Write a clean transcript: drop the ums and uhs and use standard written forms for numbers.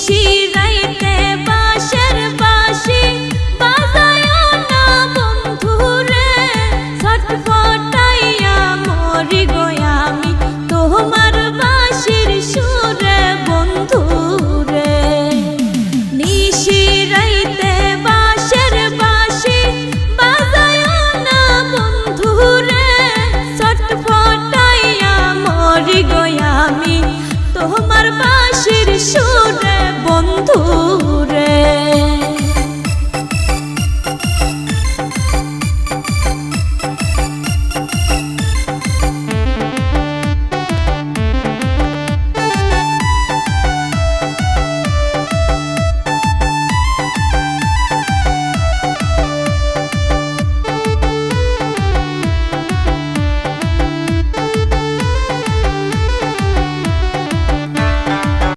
নিশিরাইতে বাঁশের বাঁশি বাজায়ও না বন্ধুরে, ছটফটাইয়া মরি গো আমি তোমার বাঁশির সুরে বন্ধুরে। নিশিরাইতে বাঁশের বাঁশি বাজায়ও না বন্ধুরে, ছটফটাইয়া মরি গো আমি তোমার বাঁশির সুরে বন্ধু।